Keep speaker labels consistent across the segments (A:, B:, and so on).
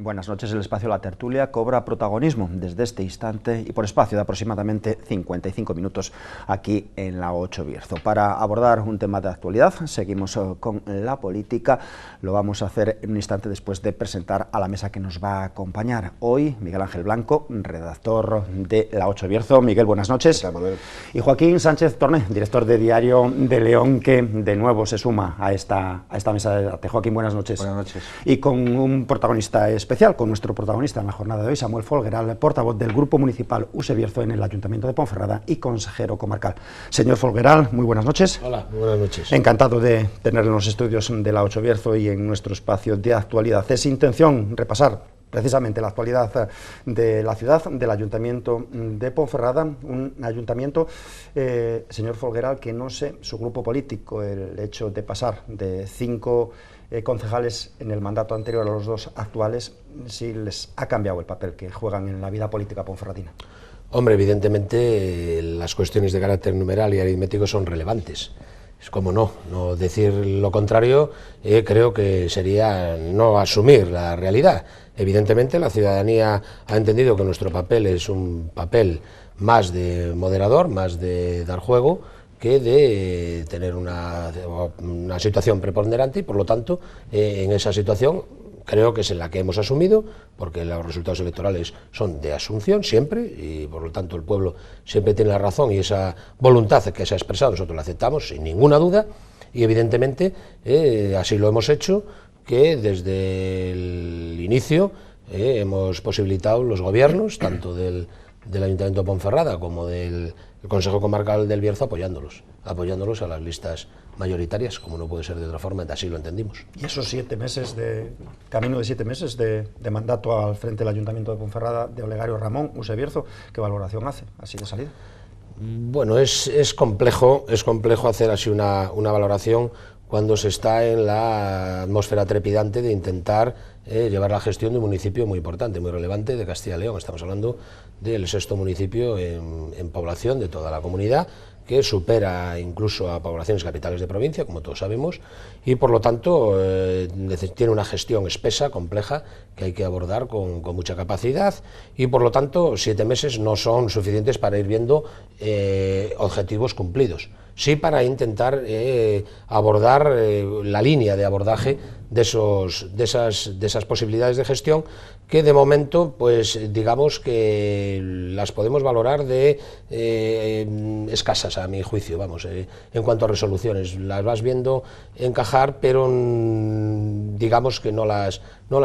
A: Buenas noches. El espacio La Tertulia cobra protagonismo desde este instante y por espacio de aproximadamente 55 minutos aquí en la 8 Bierzo. Para abordar un tema de actualidad, seguimos con la política. Lo vamos a hacer en un instante después de presentar a la mesa que nos va a acompañar. Hoy, Miguel Ángel Blanco, redactor de la 8 Bierzo. Miguel, buenas noches.
B: Hola,
A: y Joaquín Sánchez Torné, director de Diario de León, que de nuevo se suma a esta mesa de debate. Joaquín, buenas noches.
B: Buenas noches.
A: Y con un protagonista especial, con nuestro protagonista en la jornada de hoy, Samuel Folgueral, portavoz del Grupo Municipal USE Bierzo en el Ayuntamiento de Ponferrada y consejero comarcal. Señor Folgueral, muy buenas noches.
C: Hola, muy buenas noches.
A: Encantado de tener en los estudios de la 8 Bierzo y en nuestro espacio de actualidad. Es intención repasar precisamente la actualidad de la ciudad, del Ayuntamiento de Ponferrada, un ayuntamiento, señor Folgueral, que no sé, su grupo político, el hecho de pasar de 5 concejales en el mandato anterior a los 2 actuales, si les ha cambiado el papel que juegan en la vida política ponferradina.
C: Hombre, evidentemente las cuestiones de carácter numeral y aritmético son relevantes. Es como no decir lo contrario, creo que sería no asumir la realidad. Evidentemente la ciudadanía ha entendido que nuestro papel es un papel más de moderador, más de dar juego, que de tener una situación preponderante y por lo tanto en esa situación creo que es en la que hemos asumido, porque los resultados electorales son de asunción siempre y por lo tanto el pueblo siempre tiene la razón y esa voluntad que se ha expresado nosotros la aceptamos sin ninguna duda y evidentemente así lo hemos hecho, que desde el inicio hemos posibilitado los gobiernos, tanto del Ayuntamiento de Ponferrada como del Consejo Comarcal del Bierzo, apoyándolos a las listas mayoritarias, como no puede ser de otra forma, así lo entendimos.
A: Y esos 7 meses camino de 7 meses de mandato al frente del Ayuntamiento de Ponferrada de Olegario Ramón, USE Bierzo, ¿qué valoración hace así de salida?
C: Bueno, es complejo hacer así una valoración cuando se está en la atmósfera trepidante de intentar llevar la gestión de un municipio muy importante, muy relevante de Castilla y León. Estamos hablando del 6º municipio en población de toda la comunidad, que supera incluso a poblaciones capitales de provincia, como todos sabemos, y por lo tanto tiene una gestión espesa, compleja, que hay que abordar con mucha capacidad, y por lo tanto 7 meses no son suficientes para ir viendo objetivos cumplidos. Sí para intentar abordar la línea de abordaje de esas posibilidades de gestión que de momento, pues digamos que las podemos valorar de escasas a mi juicio, vamos, en cuanto a resoluciones. Las vas viendo encajar, pero digamos que no las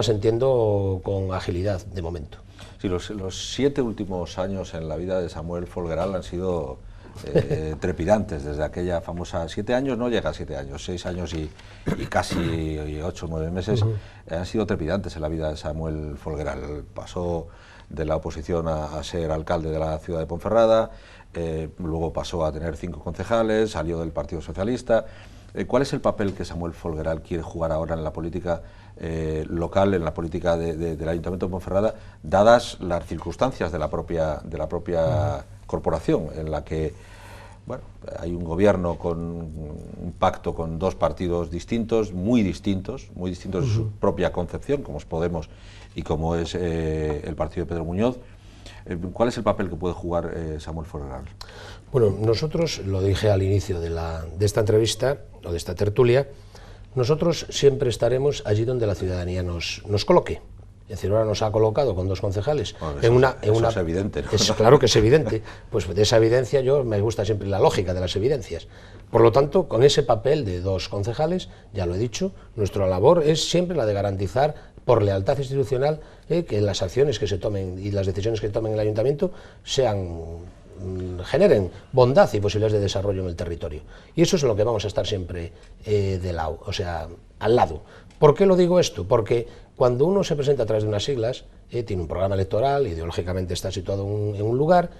C: entiendo con agilidad de momento.
B: Sí, los 7 últimos años en la vida de Samuel Folgueral han sido trepidantes, desde aquella famosa 7 años, no llega a 7 años, 6 años y casi 8 o 9 meses, han sido trepidantes en la vida de Samuel Folgueral. Pasó de la oposición a ser alcalde de la ciudad de Ponferrada, luego pasó a tener 5 concejales, salió del Partido Socialista. ¿Cuál es el papel que Samuel Folgueral quiere jugar ahora en la política local, en la política del Ayuntamiento de Ponferrada, dadas las circunstancias de la propia corporación, en la que hay un gobierno con un pacto con 2 partidos distintos, muy distintos de su propia concepción, como es Podemos y como es el partido de Pedro Muñoz? ¿Cuál es el papel que puede jugar Samuel Folgueral?
C: Bueno, nosotros, lo dije al inicio de esta entrevista, o de esta tertulia, nosotros siempre estaremos allí donde la ciudadanía nos coloque. Es decir, ahora nos ha colocado con 2 concejales.
B: Bueno, eso es evidente, ¿no?
C: Claro que es evidente. Pues de esa evidencia me gusta siempre la lógica de las evidencias. Por lo tanto, con ese papel de 2 concejales, ya lo he dicho, nuestra labor es siempre la de garantizar, por lealtad institucional, que las acciones que se tomen y las decisiones que se tomen en el ayuntamiento generen bondad y posibilidades de desarrollo en el territorio. Y eso es lo que vamos a estar siempre al lado. ¿Por qué lo digo esto? Porque cuando uno se presenta a través de unas siglas, tiene un programa electoral, ideológicamente está situado en un lugar,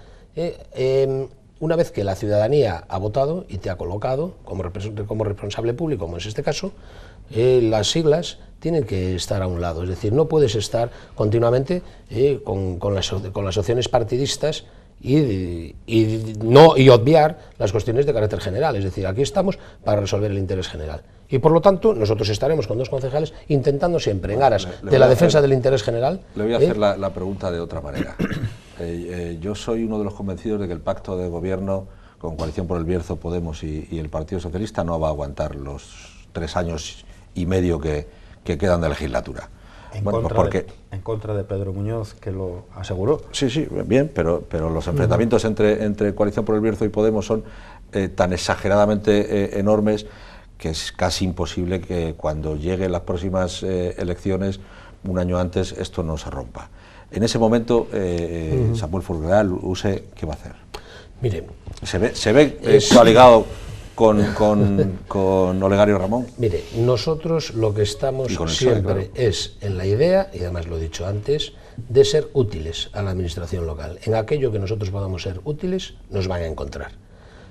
C: una vez que la ciudadanía ha votado y te ha colocado como responsable público, como es este caso, las siglas tienen que estar a un lado. Es decir, no puedes estar continuamente con las opciones partidistas y obviar las cuestiones de carácter general. Es decir, aquí estamos para resolver el interés general. Y por lo tanto, nosotros estaremos con 2 concejales intentando siempre, en aras de la defensa del interés general.
B: Le voy a hacer la pregunta de otra manera. Yo soy uno de los convencidos de que el pacto de gobierno con Coalición por el Bierzo, Podemos y el Partido Socialista no va a aguantar los 3 años y medio que quedan de legislatura.
A: En contra de Pedro Muñoz, que lo aseguró.
B: Sí, bien, pero los enfrentamientos entre Coalición por el Bierzo y Podemos son tan exageradamente enormes que es casi imposible que cuando lleguen las próximas elecciones, un año antes, esto no se rompa. En ese momento, Samuel Folgueral, USE, ¿qué va a hacer?
C: Mire,
B: ¿Se ve coaligado con Olegario Ramón?
C: Mire, nosotros lo que estamos siempre es en la idea, y además lo he dicho antes, de ser útiles a la administración local. En aquello que nosotros podamos ser útiles, nos van a encontrar.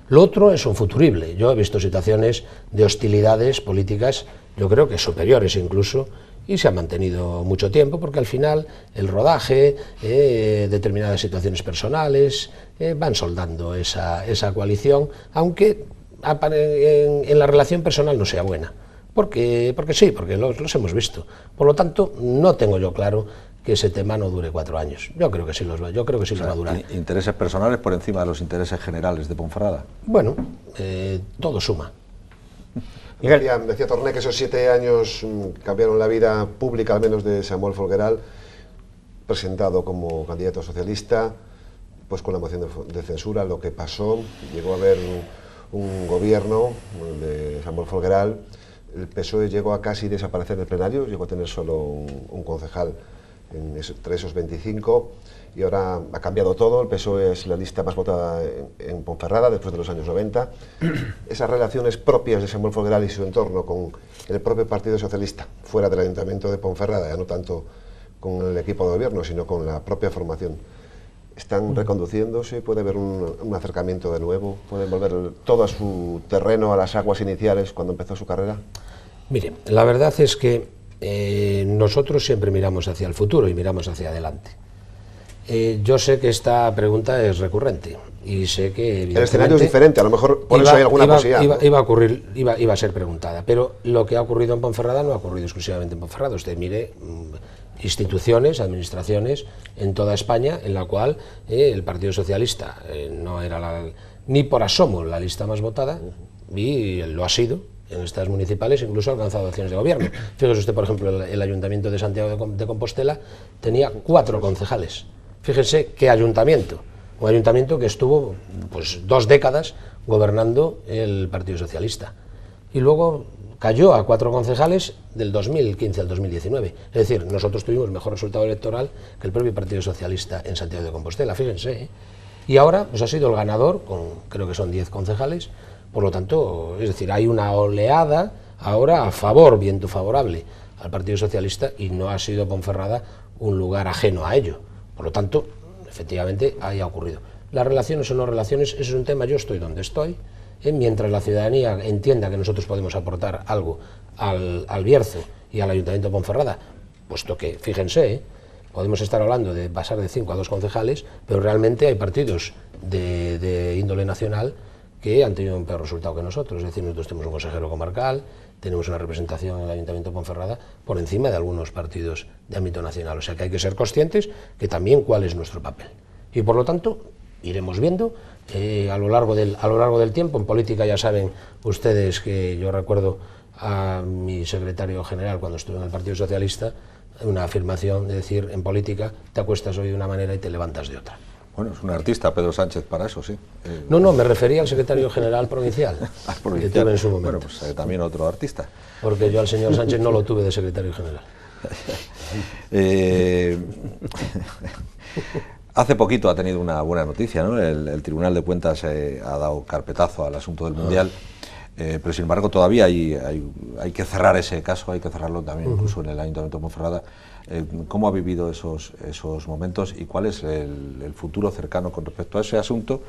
C: Lo otro es un futurible. Yo he visto situaciones de hostilidades políticas, yo creo que superiores incluso, y se han mantenido mucho tiempo, porque al final el rodaje, determinadas situaciones personales, van soldando esa coalición, aunque en la relación personal no sea buena. Porque los hemos visto. Por lo tanto, no tengo yo claro que ese tema no dure 4 años. Yo creo que sí los va a durar.
B: ¿Intereses personales por encima de los intereses generales de Ponferrada?
C: Bueno, todo suma.
D: Decía Torné que esos 7 años cambiaron la vida pública, al menos de Samuel Folgueral, presentado como candidato socialista, pues con la moción de censura, lo que pasó, llegó a haber un gobierno de Samuel Folgueral, el PSOE llegó a casi desaparecer del plenario, llegó a tener solo un concejal entre esos 25, y ahora ha cambiado todo. El PSOE es la lista más votada en Ponferrada después de los años 90. Esas relaciones propias de Samuel Folgueral y su entorno con el propio Partido Socialista, fuera del Ayuntamiento de Ponferrada, ya no tanto con el equipo de gobierno, sino con la propia formación, ¿están reconduciéndose? ¿Puede haber un acercamiento de nuevo? ¿Pueden volver todo a su terreno, a las aguas iniciales cuando empezó su carrera?
C: Mire, la verdad es que nosotros siempre miramos hacia el futuro y miramos hacia adelante. Yo sé que esta pregunta es recurrente y sé que
D: el escenario es diferente, a lo mejor por eso hay alguna posibilidad.
C: Iba a ser preguntada, pero lo que ha ocurrido en Ponferrada no ha ocurrido exclusivamente en Ponferrada. Usted mire instituciones, administraciones en toda España en la cual el Partido Socialista no era ni por asomo la lista más votada, y lo ha sido en estas municipales, incluso ha alcanzado acciones de gobierno. Fíjese usted, por ejemplo, el Ayuntamiento de Santiago de Compostela tenía 4 concejales. Fíjense qué ayuntamiento, un ayuntamiento que estuvo pues 2 décadas gobernando el Partido Socialista, y luego cayó a 4 concejales del 2015 al 2019. Es decir, nosotros tuvimos mejor resultado electoral que el propio Partido Socialista en Santiago de Compostela, fíjense. Y ahora pues ha sido el ganador, creo que son 10 concejales, por lo tanto, es decir, hay una oleada ahora a favor, viento favorable al Partido Socialista, y no ha sido Ponferrada un lugar ajeno a ello. Por lo tanto, efectivamente, ahí ha ocurrido. Las relaciones o no relaciones, eso es un tema, yo estoy donde estoy, mientras la ciudadanía entienda que nosotros podemos aportar algo al Bierzo y al Ayuntamiento de Ponferrada, puesto que, fíjense, podemos estar hablando de pasar de 5 a 2 concejales, pero realmente hay partidos de índole nacional que han tenido un peor resultado que nosotros. Es decir, nosotros tenemos un consejero comarcal, tenemos una representación en el Ayuntamiento de Ponferrada por encima de algunos partidos de ámbito nacional. O sea que hay que ser conscientes que también cuál es nuestro papel. Y por lo tanto, iremos viendo a lo largo del tiempo. En política ya saben ustedes que yo recuerdo a mi secretario general cuando estuve en el Partido Socialista una afirmación de decir: en política te acuestas hoy de una manera y te levantas de otra.
B: Bueno, es un artista Pedro Sánchez para eso, sí.
C: No, me refería al secretario general provincial, que tuve en su momento.
B: Bueno, pues también otro artista.
C: Porque yo al señor Sánchez no lo tuve de secretario general.
B: Hace poquito ha tenido una buena noticia, ¿no? El Tribunal de Cuentas ha dado carpetazo al asunto del Mundial, pero sin embargo todavía hay que cerrar ese caso, hay que cerrarlo también incluso en el Ayuntamiento de Ponferrada. ¿Cómo ha vivido esos momentos y cuál es el futuro cercano con respecto a ese asunto?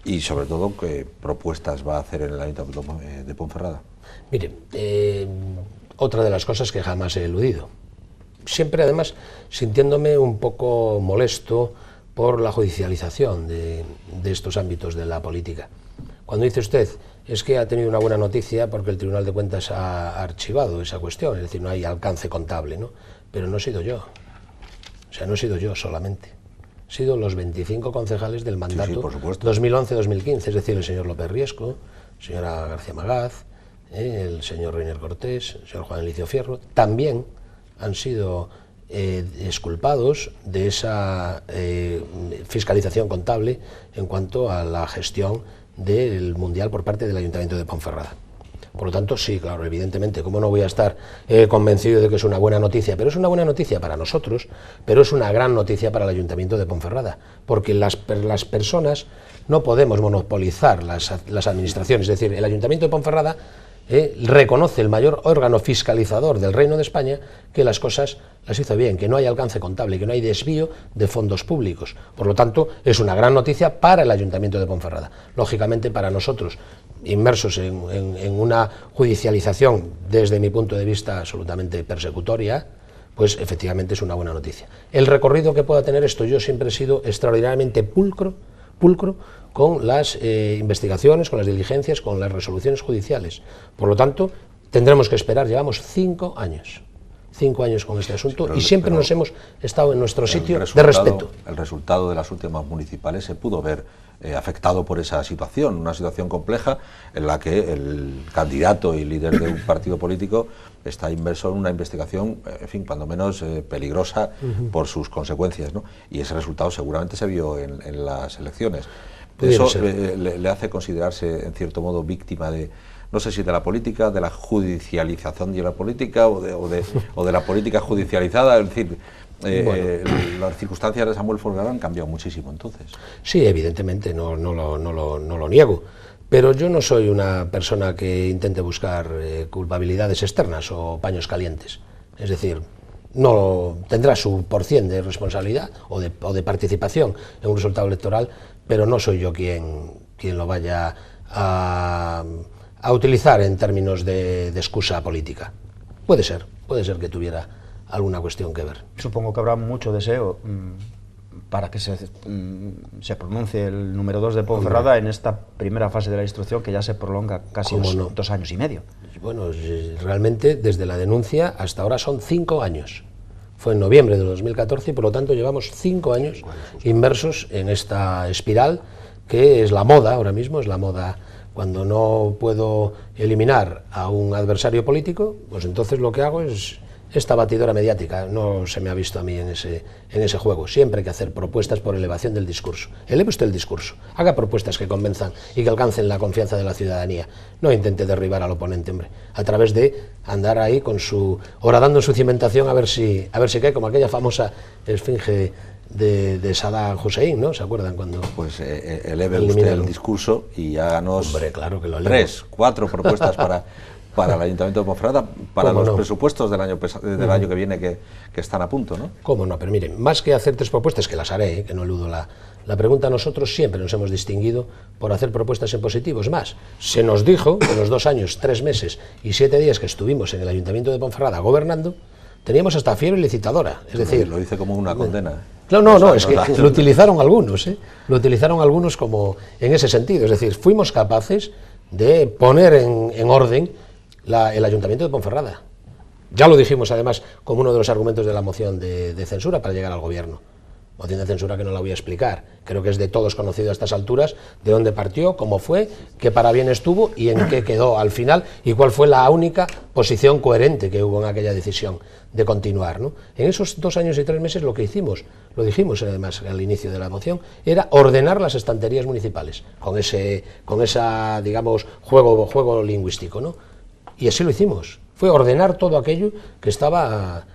B: Y sobre todo, ¿qué propuestas va a hacer en el Ayuntamiento de Ponferrada?
C: Mire, otra de las cosas que jamás he eludido, siempre además sintiéndome un poco molesto por la judicialización de estos ámbitos de la política. Cuando dice usted, es que ha tenido una buena noticia porque el Tribunal de Cuentas ha archivado esa cuestión, es decir, no hay alcance contable, ¿no? Pero no he sido yo, o sea, no he sido yo solamente, han sido los 25 concejales del mandato 2011-2015, es decir, el señor López Riesco, señora García Magaz, el señor Reiner Cortés, el señor Juan Elicio Fierro, también han sido exculpados de esa fiscalización contable en cuanto a la gestión del Mundial por parte del Ayuntamiento de Ponferrada. Por lo tanto, sí, claro, evidentemente, ¿cómo no voy a estar convencido de que es una buena noticia? Pero es una buena noticia para nosotros, pero es una gran noticia para el Ayuntamiento de Ponferrada, porque las personas no podemos monopolizar las administraciones, es decir, el Ayuntamiento de Ponferrada reconoce el mayor órgano fiscalizador del Reino de España que las cosas las hizo bien, que no hay alcance contable, que no hay desvío de fondos públicos. Por lo tanto, es una gran noticia para el Ayuntamiento de Ponferrada. Lógicamente, para nosotros, inmersos en una judicialización, desde mi punto de vista, absolutamente persecutoria, pues efectivamente es una buena noticia. El recorrido que pueda tener esto, yo siempre he sido extraordinariamente pulcro con las investigaciones, con las diligencias, con las resoluciones judiciales. Por lo tanto, tendremos que esperar, llevamos 5 años con este asunto, sí, y siempre nos hemos estado en nuestro sitio de respeto.
B: El resultado de las últimas municipales se pudo ver afectado por esa situación, una situación compleja en la que el candidato y líder de un partido político está inmerso en una investigación, en fin, cuando menos peligrosa por sus consecuencias, ¿no? Y ese resultado seguramente se vio en las elecciones. Eso le hace considerarse, en cierto modo, víctima de, no sé si de la política, de la judicialización de la política o de la política judicializada, es decir, las circunstancias de Samuel Folgueral han cambiado muchísimo entonces.
C: Sí, evidentemente, no lo niego, pero yo no soy una persona que intente buscar culpabilidades externas o paños calientes, es decir, no tendrá su porcien de responsabilidad o de participación en un resultado electoral, pero no soy yo quien lo vaya a utilizar en términos de excusa política. Puede ser que tuviera alguna cuestión que ver.
A: Supongo que habrá mucho deseo para que se pronuncie el número 2 de Ponferrada en esta primera fase de la instrucción, que ya se prolonga casi 2 años y medio.
C: Bueno, realmente desde la denuncia hasta ahora son 5 años. Fue en noviembre de 2014 y por lo tanto llevamos 5 años inmersos en esta espiral que es la moda ahora mismo, es la moda. Cuando no puedo eliminar a un adversario político, pues entonces lo que hago es esta batidora mediática. No se me ha visto a mí en ese juego. Siempre hay que hacer propuestas por elevación del discurso. Eleve usted el discurso, haga propuestas que convenzan y que alcancen la confianza de la ciudadanía. No intente derribar al oponente, hombre, a través de andar ahí con horadando su cimentación a ver si cae, como aquella famosa esfinge de Saddam Hussein, ¿no? ¿Se acuerdan cuando?
B: Pues eleve usted el discurso y háganos,
C: hombre, claro que lo
B: 3, 4 propuestas para el Ayuntamiento de Ponferrada, para los presupuestos del año que viene que están a punto, ¿no?
C: ¿Cómo no? Pero miren, más que hacer 3 propuestas, que las haré, que no eludo la pregunta, nosotros siempre nos hemos distinguido por hacer propuestas en positivo. Es más, se nos dijo que en los 2 años, 3 meses y 7 días que estuvimos en el Ayuntamiento de Ponferrada gobernando, teníamos hasta fiebre licitadora, es decir...
B: Lo dice como una condena.
C: No, es que lo utilizaron algunos como en ese sentido, es decir, fuimos capaces de poner en orden el Ayuntamiento de Ponferrada. Ya lo dijimos además como uno de los argumentos de la moción de censura para llegar al gobierno. Moción de censura que no la voy a explicar, creo que es de todos conocido a estas alturas, de dónde partió, cómo fue, qué para bien estuvo y en qué quedó al final y cuál fue la única posición coherente que hubo en aquella decisión de continuar, ¿no? En esos 2 años y 3 meses lo que hicimos, lo dijimos además al inicio de la moción, era ordenar las estanterías municipales, con esa, digamos, juego lingüístico, ¿no? Y así lo hicimos, fue ordenar todo aquello que estaba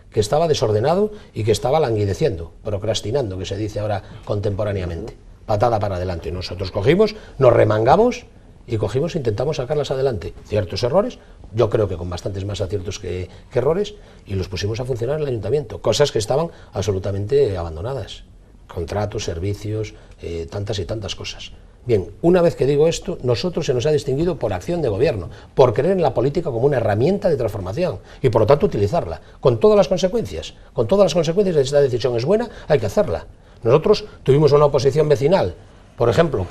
C: desordenado y que estaba languideciendo, procrastinando, que se dice ahora contemporáneamente, patada para adelante. Nosotros cogimos, nos remangamos y cogimos e intentamos sacarlas adelante. Ciertos errores, yo creo que con bastantes más aciertos que errores, y los pusimos a funcionar en el ayuntamiento, cosas que estaban absolutamente abandonadas, contratos, servicios, tantas y tantas cosas. Bien, una vez que digo esto, nosotros se nos ha distinguido por acción de gobierno, por creer en la política como una herramienta de transformación y por lo tanto utilizarla, con todas las consecuencias. Con todas las consecuencias de esta decisión es buena, hay que hacerla. Nosotros tuvimos una oposición vecinal, por ejemplo,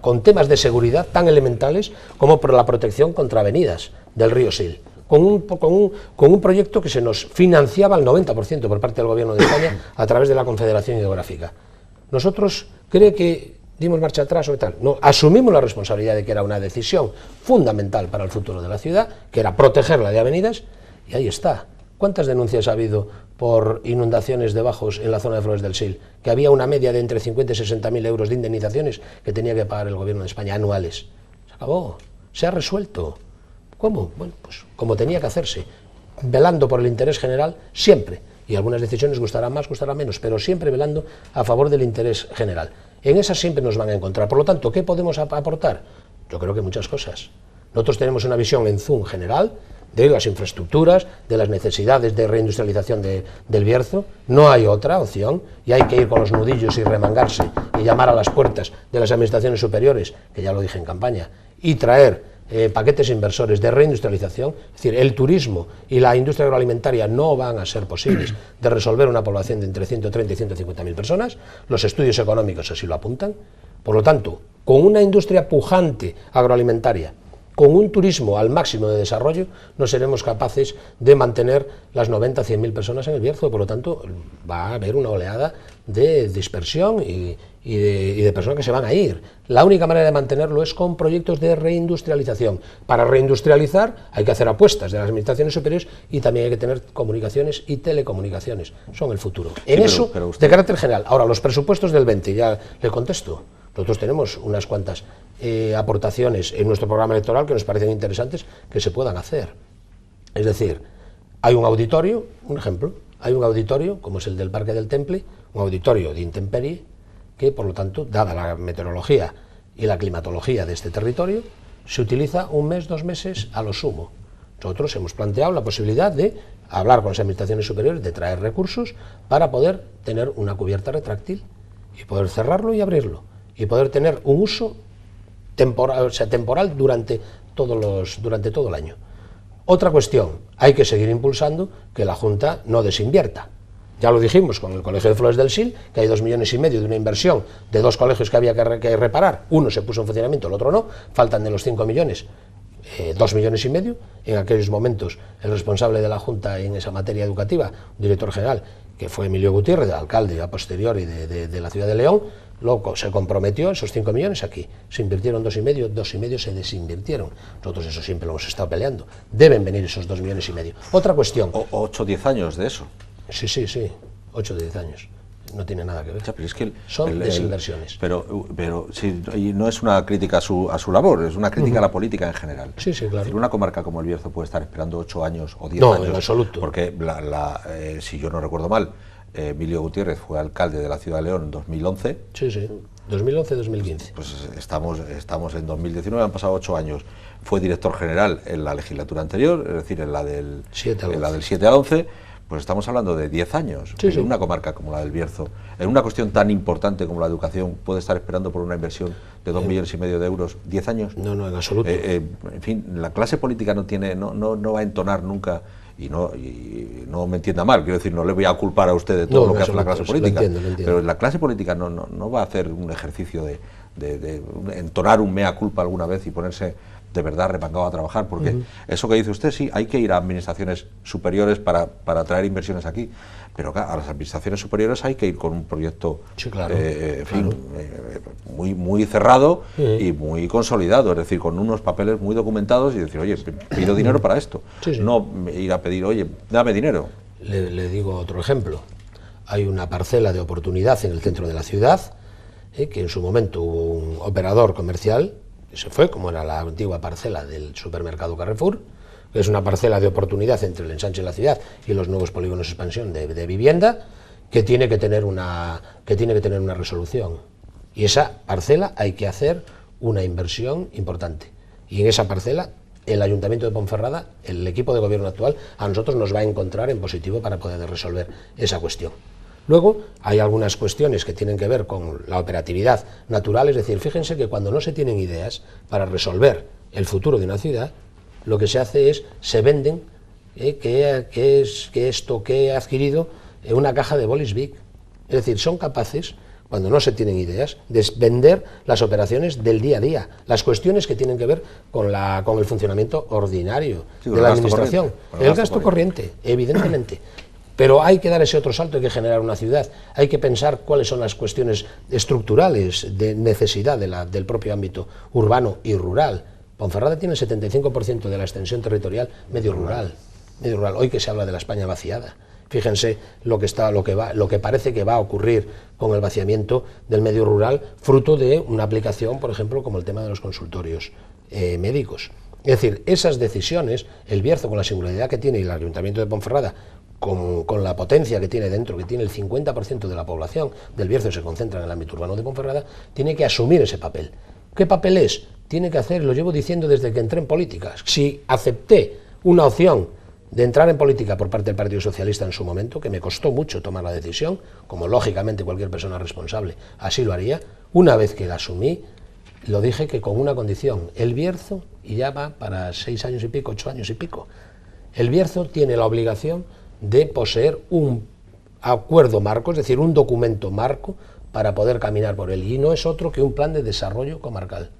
C: con temas de seguridad tan elementales como por la protección contra avenidas del río Sil, con un proyecto que se nos financiaba al 90% por parte del Gobierno de España a través de la Confederación Hidrográfica. Nosotros, ¿cree que dimos marcha atrás o tal? No, asumimos la responsabilidad de que era una decisión fundamental para el futuro de la ciudad, que era protegerla de avenidas, y ahí está. ¿Cuántas denuncias ha habido por inundaciones de bajos en la zona de Flores del Sil? Que había una media de entre 50 y 60.000 euros de indemnizaciones que tenía que pagar el Gobierno de España anuales. Se acabó, se ha resuelto. ¿Cómo? Bueno, pues como tenía que hacerse, velando por el interés general siempre, y algunas decisiones gustarán más, gustarán menos, pero siempre velando a favor del interés general. En esas siempre nos van a encontrar. Por lo tanto, ¿qué podemos aportar? Yo creo que muchas cosas. Nosotros tenemos una visión en zoom general de las infraestructuras, de las necesidades de reindustrialización del Bierzo. No hay otra opción y hay que ir con los nudillos y remangarse y llamar a las puertas de las administraciones superiores, que ya lo dije en campaña, y traer paquetes inversores de reindustrialización. Es decir, el turismo y la industria agroalimentaria no van a ser posibles de resolver una población de entre 130 y 150.000 personas. Los estudios económicos así lo apuntan. Por lo tanto, con una industria pujante agroalimentaria, con un turismo al máximo de desarrollo, no seremos capaces de mantener las 90 a 100.000 personas en el Bierzo. Por lo tanto, va a haber una oleada de dispersión y de personas que se van a ir. La única manera de mantenerlo es con proyectos de reindustrialización. Para reindustrializar hay que hacer apuestas de las administraciones superiores y también hay que tener comunicaciones y telecomunicaciones. Son el futuro. En eso, de carácter general. Ahora, los presupuestos del 20, ya le contesto. Nosotros tenemos unas cuantas aportaciones en nuestro programa electoral que nos parecen interesantes que se puedan hacer. Es decir, hay un auditorio, un ejemplo, hay un auditorio, como es el del Parque del Temple, un auditorio de intemperie, que por lo tanto, dada la meteorología y la climatología de este territorio, se utiliza 1 mes, 2 meses a lo sumo. Nosotros hemos planteado la posibilidad de hablar con las administraciones superiores, de traer recursos para poder tener una cubierta retráctil y poder cerrarlo y abrirlo, y poder tener un uso temporal, durante todo el año. Otra cuestión, hay que seguir impulsando que la Junta no desinvierta. Ya lo dijimos con el Colegio de Flores del Sil, que hay 2,5 millones de una inversión de 2 colegios que había que reparar. Uno se puso en funcionamiento, el otro no. Faltan de los 5 millones, 2,5 millones. En aquellos momentos, el responsable de la Junta en esa materia educativa, un director general, que fue Emilio Gutiérrez, alcalde a posteriori de la ciudad de León, luego se comprometió esos 5 millones aquí. Se invirtieron 2,5, 2,5 se desinvirtieron. Nosotros eso siempre lo hemos estado peleando. Deben venir esos 2,5 millones. Otra cuestión.
B: 8 o 10 años de eso.
C: Sí, 8 o 10 años. No tiene nada que ver.
B: Ya, pero es que
C: son desinversiones.
B: Pero sí, y no es una crítica a su labor, es una crítica a la política en general.
C: Sí, claro.
B: Es decir, una comarca como el Bierzo puede estar esperando 8 años o 10
C: años.
B: No,
C: en absoluto.
B: Porque, si yo no recuerdo mal, Emilio Gutiérrez fue alcalde de la ciudad de León en 2011.
C: Sí, 2011-2015.
B: Pues estamos en 2019, han pasado 8 años. Fue director general en la legislatura anterior, es decir, en la del 7 al 11. Pues estamos hablando de 10 años. En una comarca como la del Bierzo, en una cuestión tan importante como la educación, ¿puede estar esperando por una inversión de 2,5 millones de euros 10 años?
C: No, en absoluto.
B: En fin, la clase política no va a entonar nunca, y no me entienda mal, quiero decir, no le voy a culpar a usted de todo lo que hace la clase política,
C: lo entiendo.
B: Pero la clase política no va a hacer un ejercicio de entonar un mea culpa alguna vez y ponerse de verdad remangado a trabajar, porque eso que dice usted, sí, hay que ir a administraciones superiores para traer inversiones aquí, pero a las administraciones superiores hay que ir con un proyecto muy cerrado y muy consolidado, es decir, con unos papeles muy documentados y decir, oye, pido dinero para esto, no ir a pedir, oye, dame dinero.
C: Le digo otro ejemplo. Hay una parcela de oportunidad en el centro de la ciudad, que en su momento hubo un operador comercial que se fue, como era la antigua parcela del supermercado Carrefour, que es una parcela de oportunidad entre el ensanche de la ciudad y los nuevos polígonos de expansión de vivienda, que tiene que tener una resolución. Y esa parcela hay que hacer una inversión importante. Y en esa parcela, el Ayuntamiento de Ponferrada, el equipo de gobierno actual, a nosotros nos va a encontrar en positivo para poder resolver esa cuestión. Luego, hay algunas cuestiones que tienen que ver con la operatividad natural, es decir, fíjense que cuando no se tienen ideas para resolver el futuro de una ciudad, lo que se hace es, se venden, que he adquirido una caja de bolis Bic. Es decir, son capaces, cuando no se tienen ideas, de vender las operaciones del día a día, las cuestiones que tienen que ver con el funcionamiento ordinario de la administración, el gasto corriente, evidentemente. Pero hay que dar ese otro salto, hay que generar una ciudad, hay que pensar cuáles son las cuestiones estructurales de necesidad del propio ámbito urbano y rural. Ponferrada tiene el 75% de la extensión territorial medio rural. Hoy que se habla de la España vaciada. Fíjense lo que parece que va a ocurrir con el vaciamiento del medio rural, fruto de una aplicación, por ejemplo, como el tema de los consultorios médicos. Es decir, esas decisiones, el Bierzo con la singularidad que tiene y el Ayuntamiento de Ponferrada, con la potencia que tiene dentro, que tiene el 50% de la población del Bierzo se concentra en el ámbito urbano de Ponferrada, tiene que asumir ese papel. ¿Qué papel es? Tiene que hacer, lo llevo diciendo desde que entré en política. Si acepté una opción de entrar en política por parte del Partido Socialista en su momento, que me costó mucho tomar la decisión, como lógicamente cualquier persona responsable así lo haría, una vez que la asumí, lo dije que con una condición, el Bierzo, y ya va para 6 años y pico, 8 años y pico, el Bierzo tiene la obligación de poseer un acuerdo marco, es decir, un documento marco para poder caminar por él, y no es otro que un plan de desarrollo comarcal.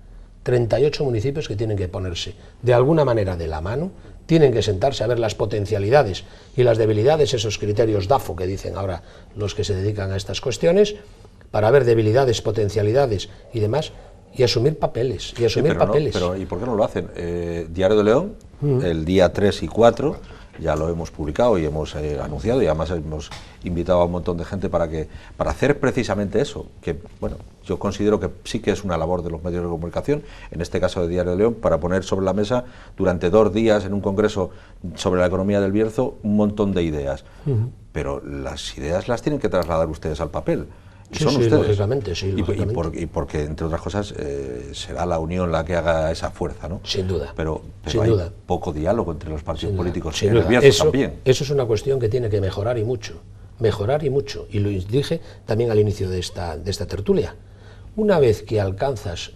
C: 38 municipios que tienen que ponerse de alguna manera de la mano, tienen que sentarse a ver las potencialidades y las debilidades, esos criterios DAFO que dicen ahora los que se dedican a estas cuestiones, para ver debilidades, potencialidades y demás, y asumir papeles, y asumir papeles.
B: Pero ¿y por qué no lo hacen? Diario de León, el día 3 y 4, ya lo hemos publicado y hemos anunciado, y además hemos invitado a un montón de gente para hacer precisamente eso, que bueno, yo considero que sí que es una labor de los medios de comunicación, en este caso de Diario de León, para poner sobre la mesa durante 2 días en un congreso sobre la economía del Bierzo un montón de ideas. Pero las ideas las tienen que trasladar ustedes al papel. Y son ustedes.
C: Lógicamente, sí, lógicamente.
B: Y porque, entre otras cosas, será la unión la que haga esa fuerza, ¿no?
C: Sin duda.
B: Pero
C: sin
B: hay
C: duda.
B: Poco diálogo entre los partidos políticos.
C: Sin duda. Eso es una cuestión que tiene que mejorar y mucho. Y lo dije también al inicio de esta tertulia. Una vez que alcanzas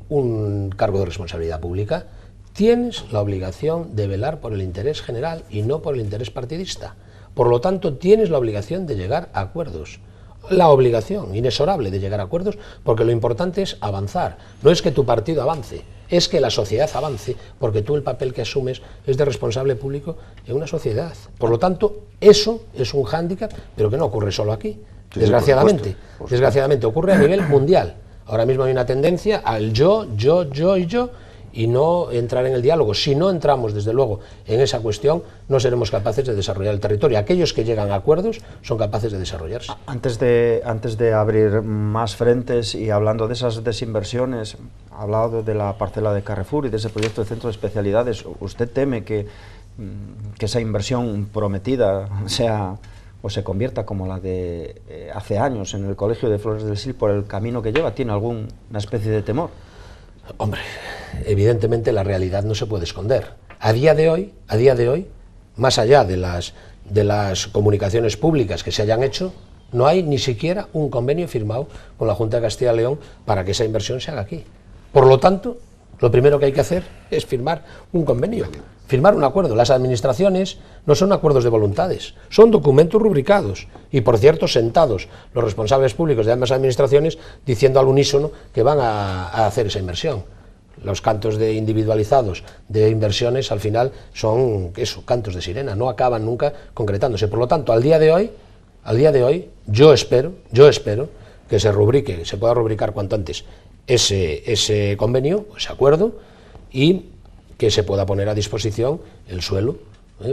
C: un cargo de responsabilidad pública, tienes la obligación de velar por el interés general y no por el interés partidista. Por lo tanto, tienes la obligación de llegar a acuerdos. La obligación inexorable de llegar a acuerdos, porque lo importante es avanzar. No es que tu partido avance, es que la sociedad avance, porque tú el papel que asumes es de responsable público en una sociedad. Por lo tanto, eso es un hándicap, pero que no ocurre solo aquí. Sí, desgraciadamente, por supuesto. Desgraciadamente ocurre a nivel mundial. Ahora mismo hay una tendencia al yo, y no entrar en el diálogo. Si no entramos, desde luego, en esa cuestión, no seremos capaces de desarrollar el territorio. Aquellos que llegan a acuerdos son capaces de desarrollarse.
A: Antes de abrir más frentes y hablando de esas desinversiones, ha hablado de la parcela de Carrefour y de ese proyecto de centro de especialidades. ¿Usted teme que esa inversión prometida sea o se convierta como la de hace años en el Colegio de Flores del Sil por el camino que lleva? ¿Tiene alguna especie de temor?
C: Hombre, evidentemente la realidad no se puede esconder. A día de hoy, más allá de las comunicaciones públicas que se hayan hecho, no hay ni siquiera un convenio firmado con la Junta de Castilla y León para que esa inversión se haga aquí. Por lo tanto, lo primero que hay que hacer es firmar un convenio, firmar un acuerdo. Las administraciones no son acuerdos de voluntades, son documentos rubricados y, por cierto, sentados los responsables públicos de ambas administraciones diciendo al unísono que van a hacer esa inversión. Los cantos individualizados de inversiones al final son eso, cantos de sirena, no acaban nunca concretándose. Por lo tanto, al día de hoy, yo espero que se pueda rubricar cuanto antes ese convenio, ese acuerdo, y que se pueda poner a disposición el suelo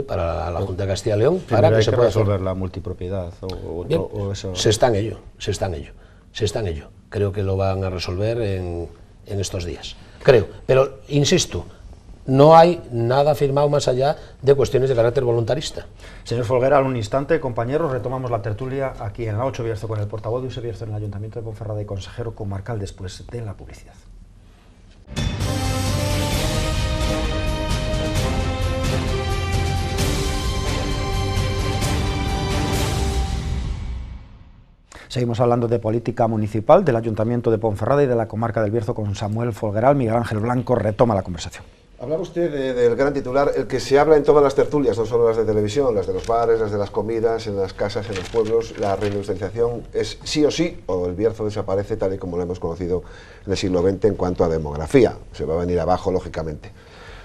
C: para la Junta de Castilla y León para que se pueda
A: resolver la multipropiedad o eso.
C: Se está en ello. Creo que lo van a resolver en estos días. Creo, pero insisto, no hay nada firmado más allá de cuestiones de carácter voluntarista.
A: Señor Folgueral, un instante, compañeros, retomamos la tertulia aquí en la 8 Bierzo con el portavoz de USE Bierzo en el Ayuntamiento de Ponferrada y consejero comarcal después de la publicidad. Seguimos hablando de política municipal del Ayuntamiento de Ponferrada y de la comarca del Bierzo con Samuel Folgueral. Miguel Ángel Blanco retoma la conversación.
D: Hablaba usted del gran titular, el que se habla en todas las tertulias, no solo las de televisión, las de los bares, las de las comidas, en las casas, en los pueblos. La reindustrialización es sí o sí, o el Bierzo desaparece tal y como lo hemos conocido en el siglo XX en cuanto a demografía. Se va a venir abajo, lógicamente.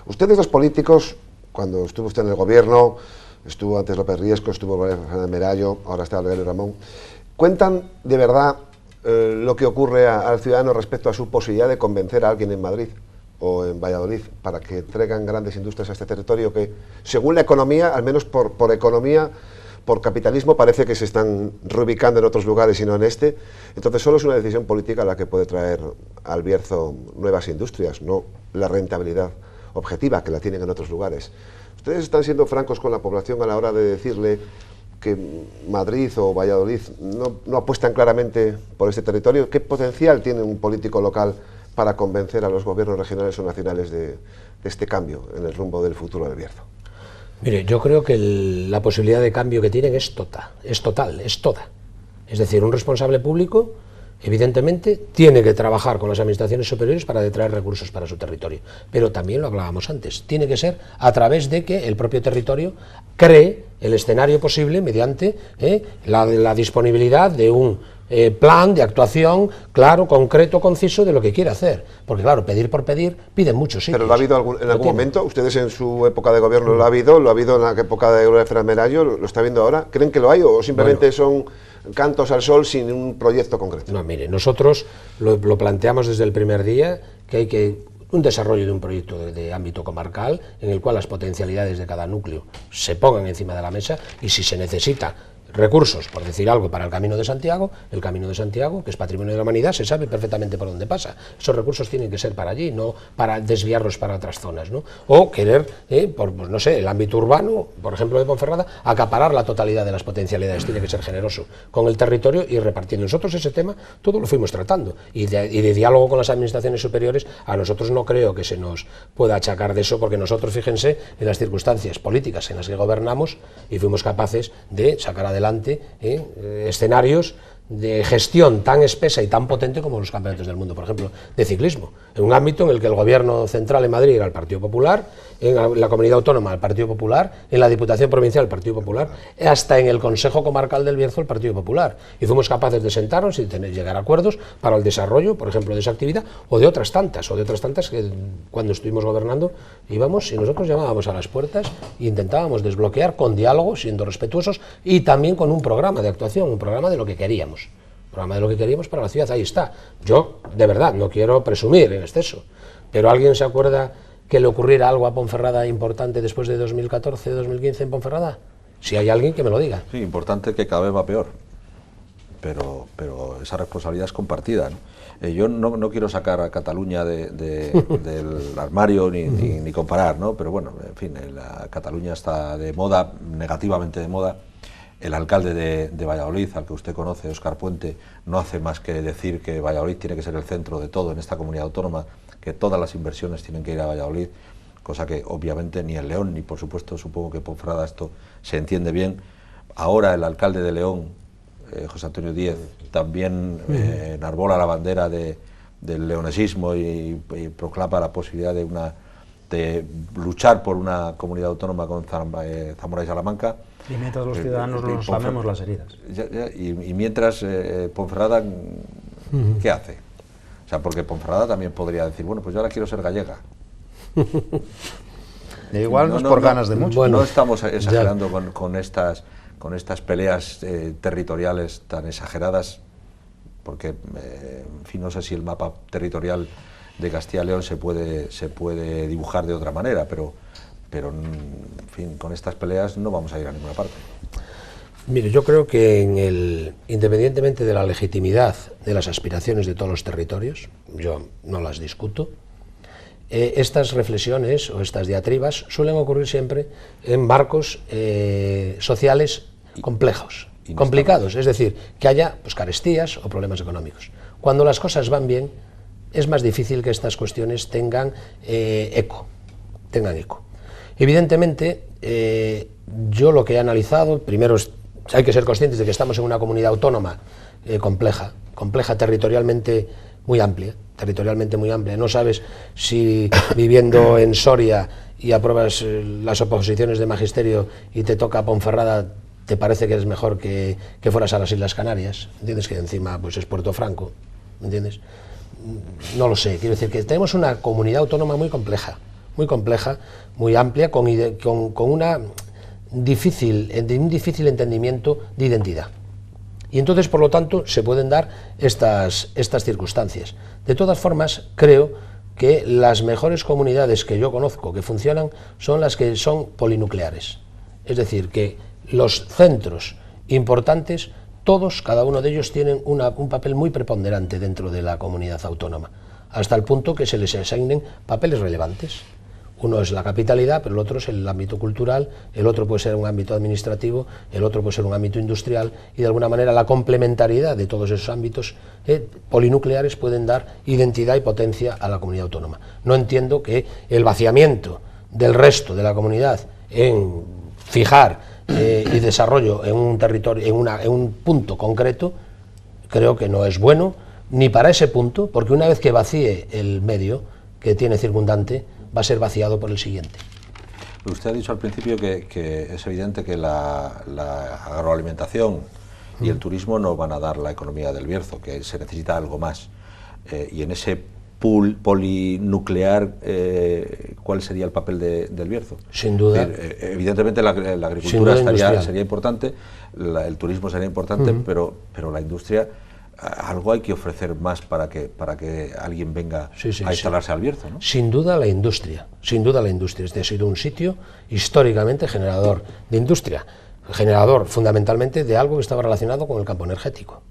D: Ustedes, los políticos, cuando estuvo usted en el gobierno, estuvo antes López Riesco, estuvo Fernández Merallo, ahora está Aurelio Ramón, ¿cuentan de verdad lo que ocurre al ciudadano respecto a su posibilidad de convencer a alguien en Madrid o en Valladolid para que traigan grandes industrias a este territorio que, según la economía, al menos por economía, por capitalismo, parece que se están reubicando en otros lugares y no en este? Entonces solo es una decisión política la que puede traer al Bierzo nuevas industrias, no la rentabilidad objetiva que la tienen en otros lugares. Ustedes están siendo francos con la población a la hora de decirle que Madrid o Valladolid no apuestan claramente por este territorio. ¿Qué potencial tiene un político local para convencer a los gobiernos regionales o nacionales de este cambio en el rumbo del futuro del Bierzo?
C: Mire, yo creo que la posibilidad de cambio que tienen es total, es toda. Es decir, un responsable público, evidentemente, tiene que trabajar con las administraciones superiores para detraer recursos para su territorio. Pero también lo hablábamos antes, tiene que ser a través de que el propio territorio cree el escenario posible mediante la disponibilidad de un plan de actuación claro, concreto, conciso de lo que quiere hacer. Porque claro, pedir por pedir, piden muchos sitios.
D: ¿Pero lo ha habido en algún momento? ¿Ustedes en su época de gobierno lo ha habido en la época de Fernández Merallo? ¿Lo está viendo ahora? ¿Creen que lo hay o simplemente son cantos al sol sin un proyecto concreto?
C: No, mire, nosotros lo planteamos desde el primer día, que hay un desarrollo de un proyecto de ámbito comarcal en el cual las potencialidades de cada núcleo se pongan encima de la mesa y si se necesita recursos, por decir algo, para el Camino de Santiago, que es patrimonio de la humanidad, se sabe perfectamente por dónde pasa. Esos recursos tienen que ser para allí, no para desviarlos para otras zonas, ¿no? O querer, pues no sé, el ámbito urbano, por ejemplo de Ponferrada, acaparar la totalidad de las potencialidades. Tiene que ser generoso con el territorio y repartiendo. Nosotros ese tema todo lo fuimos tratando y de diálogo con las administraciones superiores. A nosotros no creo que se nos pueda achacar de eso, porque nosotros, fíjense, en las circunstancias políticas en las que gobernamos y fuimos capaces de sacar adelante escenarios de gestión tan espesa y tan potente como los campeonatos del mundo, por ejemplo, de ciclismo, en un ámbito en el que el gobierno central en Madrid era el Partido Popular, en la comunidad autónoma el Partido Popular, en la Diputación Provincial el Partido Popular, hasta en el Consejo Comarcal del Bierzo el Partido Popular, y fuimos capaces de sentarnos y de llegar a acuerdos para el desarrollo, por ejemplo, de esa actividad, o de otras tantas que cuando estuvimos gobernando íbamos y nosotros llamábamos a las puertas e intentábamos desbloquear con diálogo, siendo respetuosos, y también con un programa de actuación, un programa de lo que queríamos. Para la ciudad, ahí está. Yo, de verdad, no quiero presumir en exceso, pero ¿alguien se acuerda que le ocurriera algo a Ponferrada importante después de 2014-2015 en Ponferrada? Si hay alguien que me lo diga.
B: Sí, importante, que cada vez va peor, pero esa responsabilidad es compartida, ¿no? Yo no quiero sacar a Cataluña del armario ni comparar, ¿no? Pero bueno, en fin, Cataluña está de moda, negativamente de moda. El alcalde de Valladolid, al que usted conoce, Óscar Puente, no hace más que decir que Valladolid tiene que ser el centro de todo en esta comunidad autónoma, que todas las inversiones tienen que ir a Valladolid, cosa que obviamente ni en León, ni por supuesto supongo que en Ponferrada esto se entiende bien. Ahora el alcalde de León, José Antonio Díez, también enarbola la bandera del leonesismo y proclama la posibilidad de luchar por una comunidad autónoma con Zamora y Salamanca.
A: Y mientras los ciudadanos nos lamemos las heridas.
B: Y mientras Ponferrada, ¿qué hace? O sea, porque Ponferrada también podría decir, bueno, pues yo ahora quiero ser gallega.
A: Igual no es por ganas de mucho.
B: Bueno, no estamos exagerando con estas peleas territoriales tan exageradas, porque, en fin, no sé si el mapa territorial de Castilla y León se puede dibujar de otra manera, pero en fin, con estas peleas no vamos a ir a ninguna parte.
C: Mire, yo creo que independientemente de la legitimidad de las aspiraciones de todos los territorios, yo no las discuto, estas reflexiones o estas diatribas suelen ocurrir siempre en marcos sociales complejos, complicados, es decir, que haya pues, carestías o problemas económicos. Cuando las cosas van bien, es más difícil que estas cuestiones tengan eco. Evidentemente, yo lo que he analizado, primero hay que ser conscientes de que estamos en una comunidad autónoma compleja territorialmente muy amplia, territorialmente muy amplia. No sabes si viviendo en Soria y apruebas las oposiciones de magisterio y te toca Ponferrada, te parece que es mejor que fueras a las Islas Canarias, ¿entiendes? Que encima pues es Puerto Franco, ¿entiendes? No lo sé, quiero decir que tenemos una comunidad autónoma muy compleja, muy amplia, con un difícil entendimiento de identidad. Y entonces, por lo tanto, se pueden dar estas circunstancias. De todas formas, creo que las mejores comunidades que yo conozco que funcionan son las que son polinucleares. Es decir, que los centros importantes, todos, cada uno de ellos, tienen un papel muy preponderante dentro de la comunidad autónoma, hasta el punto que se les asignen papeles relevantes. Uno es la capitalidad, pero el otro es el ámbito cultural, el otro puede ser un ámbito administrativo, el otro puede ser un ámbito industrial, y de alguna manera la complementariedad de todos esos ámbitos polinucleares pueden dar identidad y potencia a la comunidad autónoma. No entiendo que el vaciamiento del resto de la comunidad en fijar y desarrollo en un territorio, en un punto concreto, creo que no es bueno, ni para ese punto, porque una vez que vacíe el medio que tiene circundante, va a ser vaciado por el siguiente.
B: Usted ha dicho al principio que es evidente que la agroalimentación y el turismo no van a dar la economía del Bierzo, que se necesita algo más. Y en ese pool polinuclear, ¿cuál sería el papel del Bierzo?
C: Sin duda.
B: Evidentemente la agricultura sería importante, el turismo sería importante, pero la industria, algo hay que ofrecer más para que alguien venga a instalarse al Bierzo, ¿no?
C: Sin duda la industria. Este ha sido un sitio históricamente generador de industria, generador fundamentalmente de algo que estaba relacionado con el campo energético.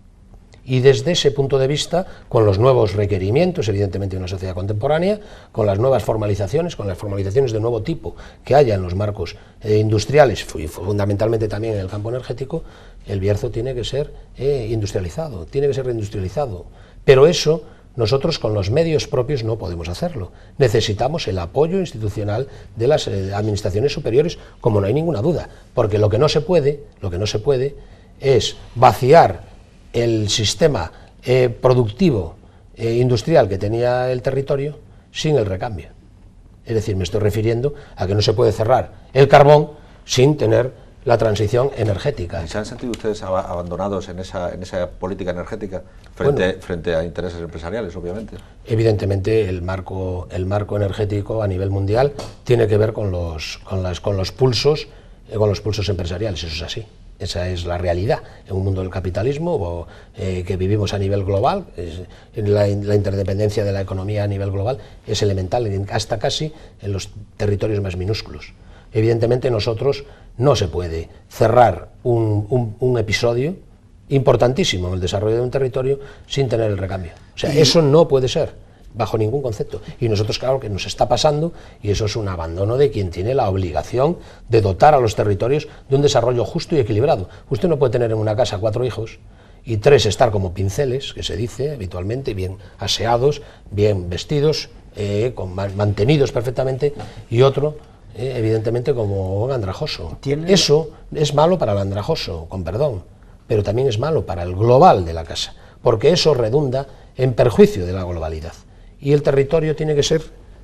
C: Y desde ese punto de vista, con los nuevos requerimientos, evidentemente, de una sociedad contemporánea, con las nuevas formalizaciones, con las formalizaciones de nuevo tipo que haya en los marcos industriales, y fundamentalmente también en el campo energético, el Bierzo tiene que ser industrializado, tiene que ser reindustrializado. Pero eso, nosotros con los medios propios no podemos hacerlo. Necesitamos el apoyo institucional de las administraciones superiores, como no hay ninguna duda, porque lo que no se puede es vaciar el sistema productivo industrial que tenía el territorio sin el recambio. Es decir, me estoy refiriendo a que no se puede cerrar el carbón sin tener la transición energética.
B: ¿Se han sentido ustedes abandonados en esa política energética frente a intereses empresariales, obviamente?
C: Evidentemente el marco energético a nivel mundial tiene que ver con los pulsos empresariales, eso es así. Esa es la realidad en un mundo del capitalismo que vivimos a nivel global. La interdependencia de la economía a nivel global es elemental, hasta casi en los territorios más minúsculos. Evidentemente nosotros no se puede cerrar un episodio importantísimo en el desarrollo de un territorio sin tener el recambio. O sea, eso no puede ser bajo ningún concepto. Y nosotros, claro, que nos está pasando, y eso es un abandono de quien tiene la obligación de dotar a los territorios de un desarrollo justo y equilibrado. Usted no puede tener en una casa 4 hijos y 3 estar como pinceles, que se dice habitualmente, bien aseados, bien vestidos, mantenidos perfectamente, y otro, evidentemente, como un andrajoso. Eso es malo para el andrajoso, con perdón, pero también es malo para el global de la casa, porque eso redunda en perjuicio de la globalidad. Y el territorio tiene que ser,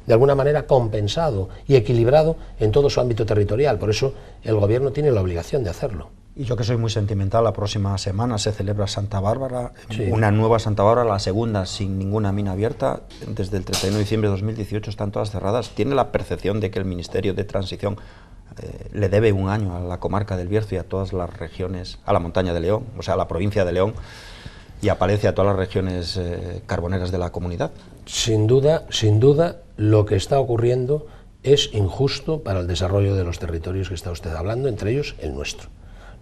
C: de alguna manera, compensado y equilibrado en todo su ámbito territorial. Por eso el gobierno tiene la obligación de hacerlo.
A: Y yo, que soy muy sentimental, la próxima semana se celebra Santa Bárbara, una nueva Santa Bárbara, la segunda sin ninguna mina abierta. Desde el 31 de diciembre de 2018 están todas cerradas. ¿Tiene la percepción de que el Ministerio de Transición le debe un año a la comarca del Bierzo y a todas las regiones, a la montaña de León, o sea, a la provincia de León, y a Palencia, a todas las regiones carboneras de la comunidad?
C: Sin duda, lo que está ocurriendo es injusto para el desarrollo de los territorios que está usted hablando, entre ellos el nuestro.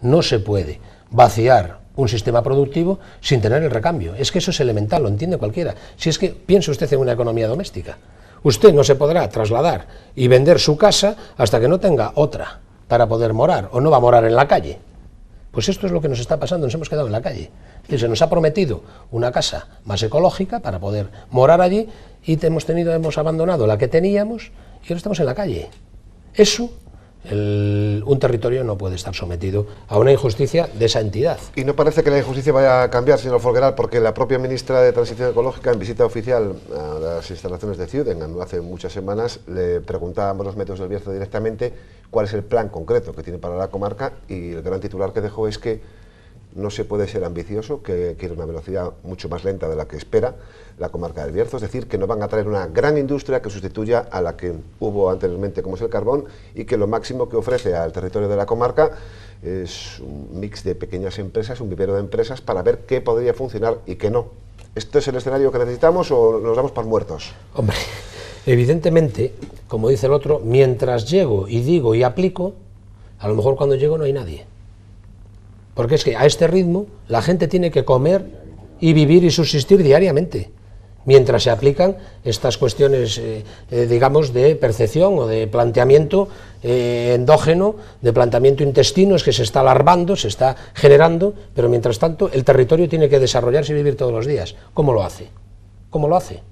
C: No se puede vaciar un sistema productivo sin tener el recambio. Es que eso es elemental, lo entiende cualquiera. Si es que piense usted en una economía doméstica, usted no se podrá trasladar y vender su casa hasta que no tenga otra para poder morar, o no va a morar en la calle. Pues esto es lo que nos está pasando, nos hemos quedado en la calle. Es decir, se nos ha prometido una casa más ecológica para poder morar allí, y hemos abandonado la que teníamos y ahora estamos en la calle. Eso Un territorio no puede estar sometido a una injusticia de esa entidad.
D: Y no parece que la injusticia vaya a cambiar, señor Folgueral, porque la propia ministra de Transición Ecológica, en visita oficial a las instalaciones de Ciuden hace muchas semanas, le preguntábamos los medios del Bierzo directamente cuál es el plan concreto que tiene para la comarca, y el gran titular que dejó es que no se puede ser ambicioso, que quiere una velocidad mucho más lenta de la que espera la comarca del Bierzo, es decir, que nos van a traer una gran industria que sustituya a la que hubo anteriormente, como es el carbón, y que lo máximo que ofrece al territorio de la comarca es un mix de pequeñas empresas, un vivero de empresas, para ver qué podría funcionar y qué no. ¿Este es el escenario que necesitamos o nos damos por muertos?
C: Hombre, evidentemente, como dice el otro, mientras llego y digo y aplico, a lo mejor cuando llego no hay nadie. Porque es que a este ritmo la gente tiene que comer y vivir y subsistir diariamente, mientras se aplican estas cuestiones, digamos, de percepción o de planteamiento endógeno, de planteamiento intestino, es que se está larvando, se está generando, pero mientras tanto el territorio tiene que desarrollarse y vivir todos los días. ¿Cómo lo hace? ¿Cómo lo hace?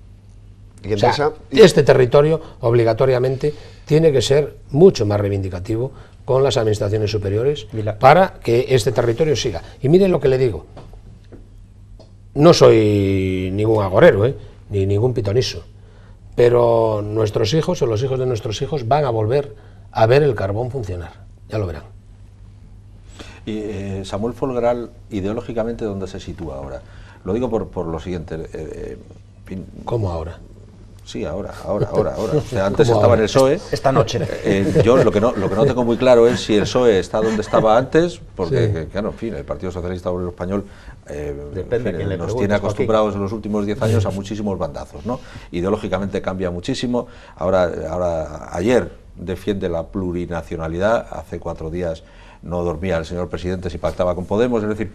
D: ¿Y
C: o sea, este territorio obligatoriamente tiene que ser mucho más reivindicativo con las administraciones superiores para que este territorio siga. Y miren lo que le digo, no soy ningún agorero, ni ningún pitoniso, pero nuestros hijos o los hijos de nuestros hijos van a volver a ver el carbón funcionar, ya lo verán.
B: Y Samuel Folgueral, ideológicamente, ¿dónde se sitúa ahora? Lo digo por lo siguiente.
C: ¿Cómo ahora?
B: Sí, ahora. O sea, antes estaba en el PSOE.
A: Esta noche.
B: Yo lo que no tengo muy claro es si el PSOE está donde estaba antes, porque,
C: sí,
B: claro, en fin, el Partido Socialista Obrero Español
A: nos
B: tiene acostumbrados en los últimos 10 años a muchísimos bandazos, ¿no? Ideológicamente cambia muchísimo. Ayer defiende la plurinacionalidad, hace 4 días no dormía el señor presidente si pactaba con Podemos, es decir,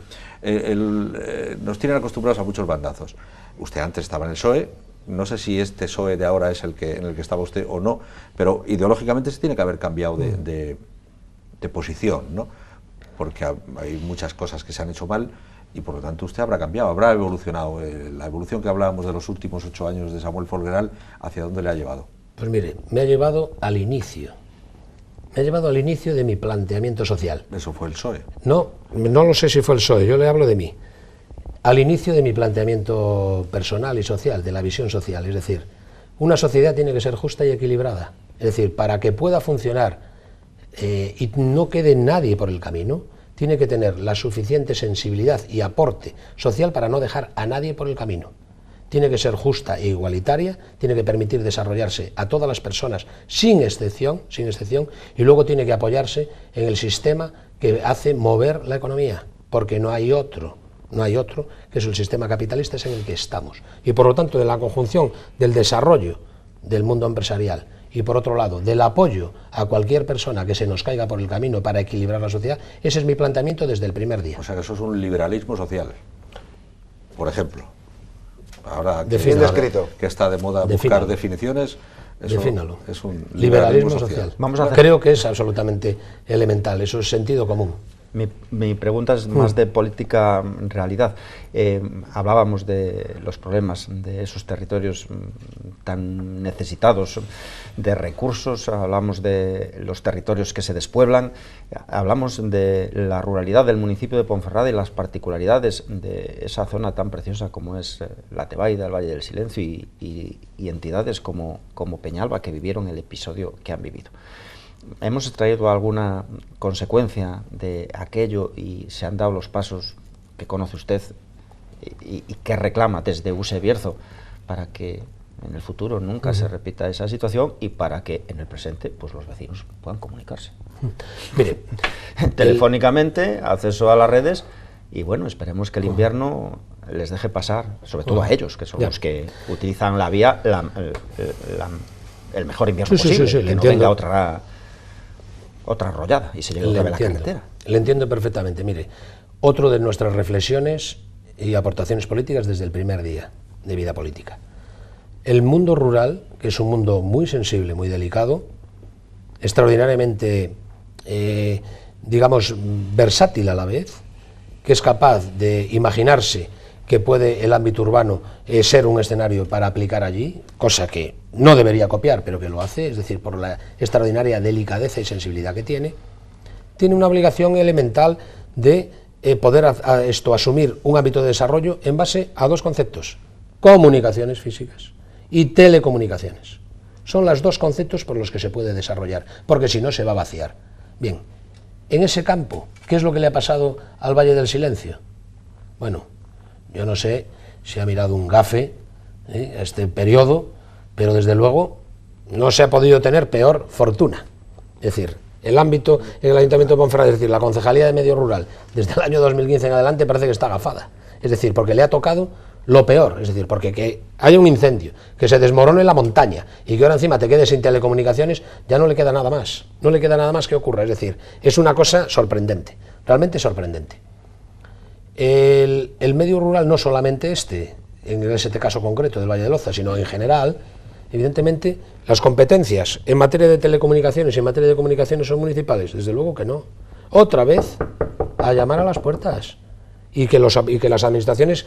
B: nos tienen acostumbrados a muchos bandazos. Usted antes estaba en el PSOE, no sé si este PSOE de ahora es en el que estaba usted o no, pero ideológicamente se tiene que haber cambiado de posición, ¿no? Porque hay muchas cosas que se han hecho mal y por lo tanto usted habrá cambiado, habrá evolucionado. La evolución que hablábamos de los últimos 8 años de Samuel Folgueral, ¿hacia dónde le ha llevado?
C: Pues mire, me ha llevado al inicio. Me ha llevado al inicio de mi planteamiento social.
B: ¿Eso fue el PSOE?
C: No lo sé si fue el PSOE, yo le hablo de mí. Al inicio de mi planteamiento personal y social, de la visión social, es decir, una sociedad tiene que ser justa y equilibrada. Es decir, para que pueda funcionar y no quede nadie por el camino, tiene que tener la suficiente sensibilidad y aporte social para no dejar a nadie por el camino. Tiene que ser justa e igualitaria, tiene que permitir desarrollarse a todas las personas sin excepción, y luego tiene que apoyarse en el sistema que hace mover la economía, porque no hay otro, que es el sistema capitalista, es en el que estamos. Y por lo tanto, de la conjunción del desarrollo del mundo empresarial y por otro lado, del apoyo a cualquier persona que se nos caiga por el camino para equilibrar la sociedad, ese es mi planteamiento desde el primer día.
B: O sea que eso es un liberalismo social, por ejemplo. Ahora que está de moda buscar definiciones,
C: defínalo.
B: Es un
C: liberalismo social. Creo que es absolutamente elemental, eso es sentido común.
A: Mi pregunta es más de política realidad. Hablábamos de los problemas de esos territorios tan necesitados de recursos, hablamos de los territorios que se despueblan, hablamos de la ruralidad del municipio de Ponferrada y las particularidades de esa zona tan preciosa como es la Tebaida, el Valle del Silencio y entidades como Peñalba, que vivieron el episodio que han vivido. ¿Hemos extraído alguna consecuencia de aquello y se han dado los pasos que conoce usted y que reclama desde USE Bierzo para que en el futuro nunca se repita esa situación y para que en el presente pues los vecinos puedan comunicarse?
C: Mire,
A: telefónicamente, acceso a las redes y bueno, esperemos que el invierno les deje pasar, sobre todo a ellos, que son los que utilizan la vía el mejor invierno posible, que no venga otra arrollada y se llegue otra vez a la carretera.
C: Le entiendo perfectamente. Mire, otro de nuestras reflexiones y aportaciones políticas desde el primer día de vida política. El mundo rural, que es un mundo muy sensible, muy delicado, extraordinariamente, digamos, versátil a la vez, que es capaz de imaginarse que puede el ámbito urbano ser un escenario para aplicar allí, cosa que no debería copiar, pero que lo hace, es decir, por la extraordinaria delicadeza y sensibilidad que tiene una obligación elemental de poder asumir un ámbito de desarrollo en base a dos conceptos: comunicaciones físicas y telecomunicaciones. Son los dos conceptos por los que se puede desarrollar, porque si no se va a vaciar. Bien, en ese campo, ¿qué es lo que le ha pasado al Valle del Silencio? Bueno, yo no sé si ha mirado un gafe a este periodo, pero desde luego no se ha podido tener peor fortuna. Es decir, el ámbito en el Ayuntamiento de Ponferrada, es decir, la Concejalía de Medio Rural, desde el año 2015 en adelante parece que está agafada. Es decir, porque le ha tocado lo peor, es decir, porque que haya un incendio, que se desmorone la montaña y que ahora encima te quedes sin telecomunicaciones, ya no le queda nada más, no le queda nada más que ocurra. Es decir, es una cosa sorprendente, realmente sorprendente. El medio rural, no solamente en este caso concreto del Valle de Loza, sino en general, evidentemente, las competencias en materia de telecomunicaciones y en materia de comunicaciones son municipales, desde luego que no. Otra vez, a llamar a las puertas. Y que las administraciones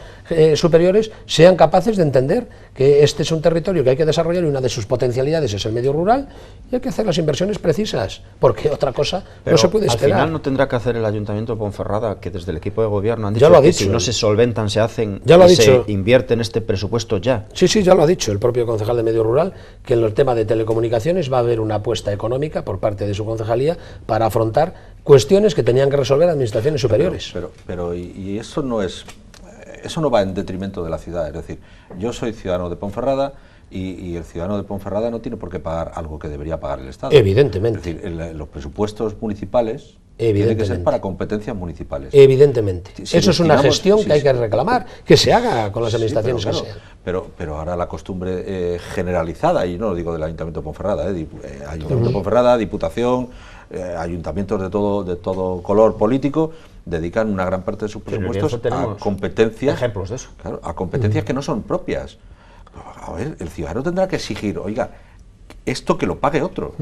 C: superiores sean capaces de entender que este es un territorio que hay que desarrollar y una de sus potencialidades es el medio rural y hay que hacer las inversiones precisas, porque otra cosa no se puede esperar.
A: Al final no tendrá que hacer el Ayuntamiento de Ponferrada, que desde el equipo de gobierno han dicho que si no se solventan, se hacen y se invierte en este presupuesto ya.
C: Sí, ya lo ha dicho el propio concejal de Medio Rural, que en el tema de telecomunicaciones va a haber una apuesta económica por parte de su concejalía para afrontar cuestiones que tenían que resolver administraciones superiores.
B: Pero eso no va en detrimento de la ciudad. Es decir, yo soy ciudadano de Ponferrada y el ciudadano de Ponferrada no tiene por qué pagar algo que debería pagar el Estado.
C: Evidentemente.
B: Es decir, los presupuestos municipales tienen que ser para competencias municipales.
C: Evidentemente. Eso es una gestión que hay que reclamar, que se haga con las administraciones que sean.
B: Pero ahora la costumbre generalizada, y no lo digo del Ayuntamiento de Ponferrada, Ayuntamiento de Ponferrada, Diputación, ayuntamientos de todo color político, dedican una gran parte de sus presupuestos a competencias,
A: ejemplos de eso.
B: Claro, a competencias que no son propias. A ver, el ciudadano tendrá que exigir, oiga, esto que lo pague otro.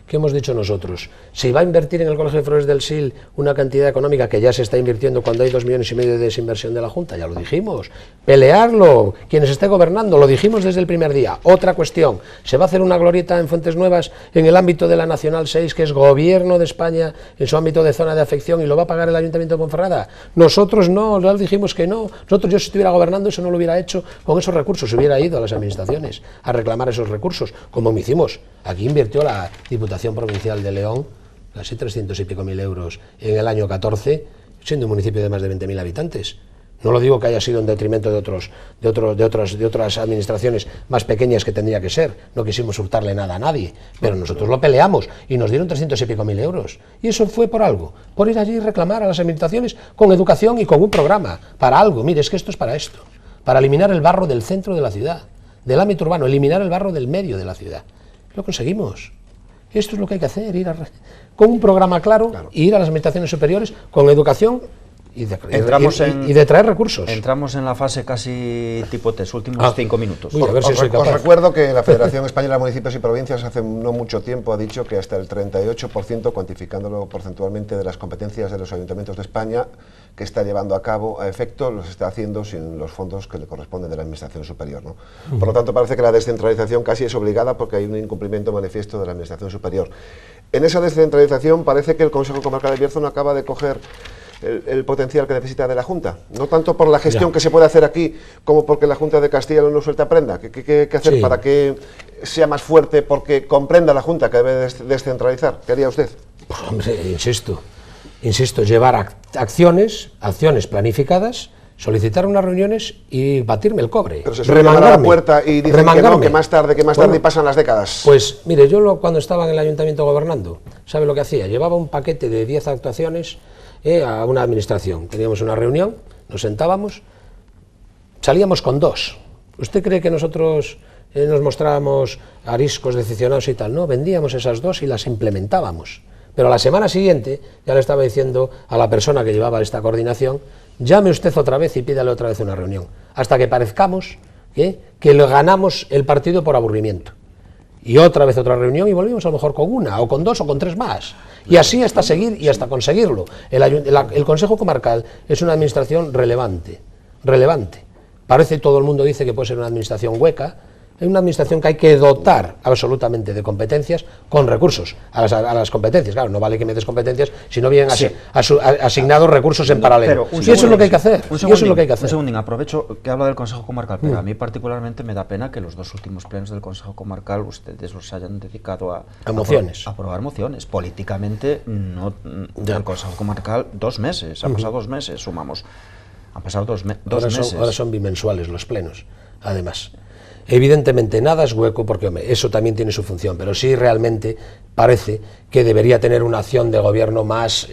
C: ¿Qué hemos dicho nosotros? Si va a invertir en el Colegio de Flores del Sil una cantidad económica que ya se está invirtiendo cuando hay 2,5 millones de desinversión de la Junta, ya lo dijimos. Pelearlo, quienes esté gobernando, lo dijimos desde el primer día. Otra cuestión, se va a hacer una glorieta en Fuentes Nuevas en el ámbito de la Nacional 6, que es Gobierno de España en su ámbito de zona de afección, y lo va a pagar el Ayuntamiento de Ponferrada. Nosotros no, ya dijimos que no. Nosotros, yo si estuviera gobernando, eso no lo hubiera hecho con esos recursos, hubiera ido a las administraciones a reclamar esos recursos, como me hicimos. Aquí invirtió la Diputación Provincial de León casi 300 y pico mil euros en el año 14, siendo un municipio de más de 20.000 habitantes. No lo digo que haya sido en detrimento de otras administraciones más pequeñas que tendría que ser. No quisimos hurtarle nada a nadie, pero nosotros lo peleamos y nos dieron 300 y pico mil euros. Y eso fue por algo, por ir allí y reclamar a las administraciones con educación y con un programa, para algo. Mire, es que esto es para esto, para eliminar el barro del centro de la ciudad, del ámbito urbano, eliminar el barro del medio de la ciudad. Lo conseguimos. Esto es lo que hay que hacer, con un programa claro, ir a las administraciones superiores con educación y de traer recursos.
A: Entramos en la fase casi tipo test, últimos 5 minutos.
D: Os recuerdo que la Federación Española de Municipios y Provincias hace no mucho tiempo ha dicho que hasta el 38%, cuantificándolo porcentualmente, de las competencias de los ayuntamientos de España que está llevando a cabo a efecto los está haciendo sin los fondos que le corresponden de la Administración Superior, ¿no? Por lo tanto, parece que la descentralización casi es obligada porque hay un incumplimiento manifiesto de la Administración Superior. En esa descentralización parece que el Consejo Comarcal de Bierzo no acaba de coger el potencial que necesita de la Junta, no tanto por la gestión que se puede hacer aquí como porque la Junta de Castilla no suelta prenda. ¿Qué hacer para que sea más fuerte, porque comprenda la Junta que debe descentralizar? ¿Qué haría usted?
C: Pues, hombre, insisto, llevar acciones planificadas, solicitar unas reuniones y batirme el cobre.
D: Pero se suele a la puerta y dicen que más tarde y pasan las décadas.
C: Pues mire, yo cuando estaba en el ayuntamiento gobernando, ¿sabe lo que hacía? Llevaba un paquete de 10 actuaciones a una administración. Teníamos una reunión, nos sentábamos, salíamos con 2. ¿Usted cree que nosotros nos mostrábamos ariscos, decepcionados y tal? No, vendíamos esas 2 y las implementábamos. Pero a la semana siguiente ya le estaba diciendo a la persona que llevaba esta coordinación: llame usted otra vez y pídale otra vez una reunión, hasta que parezcamos que le ganamos el partido por aburrimiento. Y otra vez otra reunión y volvimos a lo mejor con 1, o con 2, o con 3 más. Y así hasta seguir y hasta conseguirlo. El Consejo Comarcal es una administración relevante, relevante. Parece, todo el mundo dice que puede ser una administración hueca. Es una administración que hay que dotar absolutamente de competencias con recursos a las competencias. Claro, no vale que me des competencias si no vienen asignados recursos en paralelo. Y eso es lo que hay que hacer.
E: Un segundín, aprovecho que habla del Consejo Comarcal, pero a mí particularmente me da pena que los dos últimos plenos del Consejo Comarcal ustedes los hayan dedicado a
C: mociones.
E: A aprobar mociones. Políticamente, no, el Consejo Comarcal 2 meses, han pasado 2 meses, sumamos. Han pasado 2 meses.
C: Ahora son bimensuales los plenos, además. Evidentemente nada es hueco porque, hombre, eso también tiene su función, pero sí realmente parece que debería tener una acción de gobierno más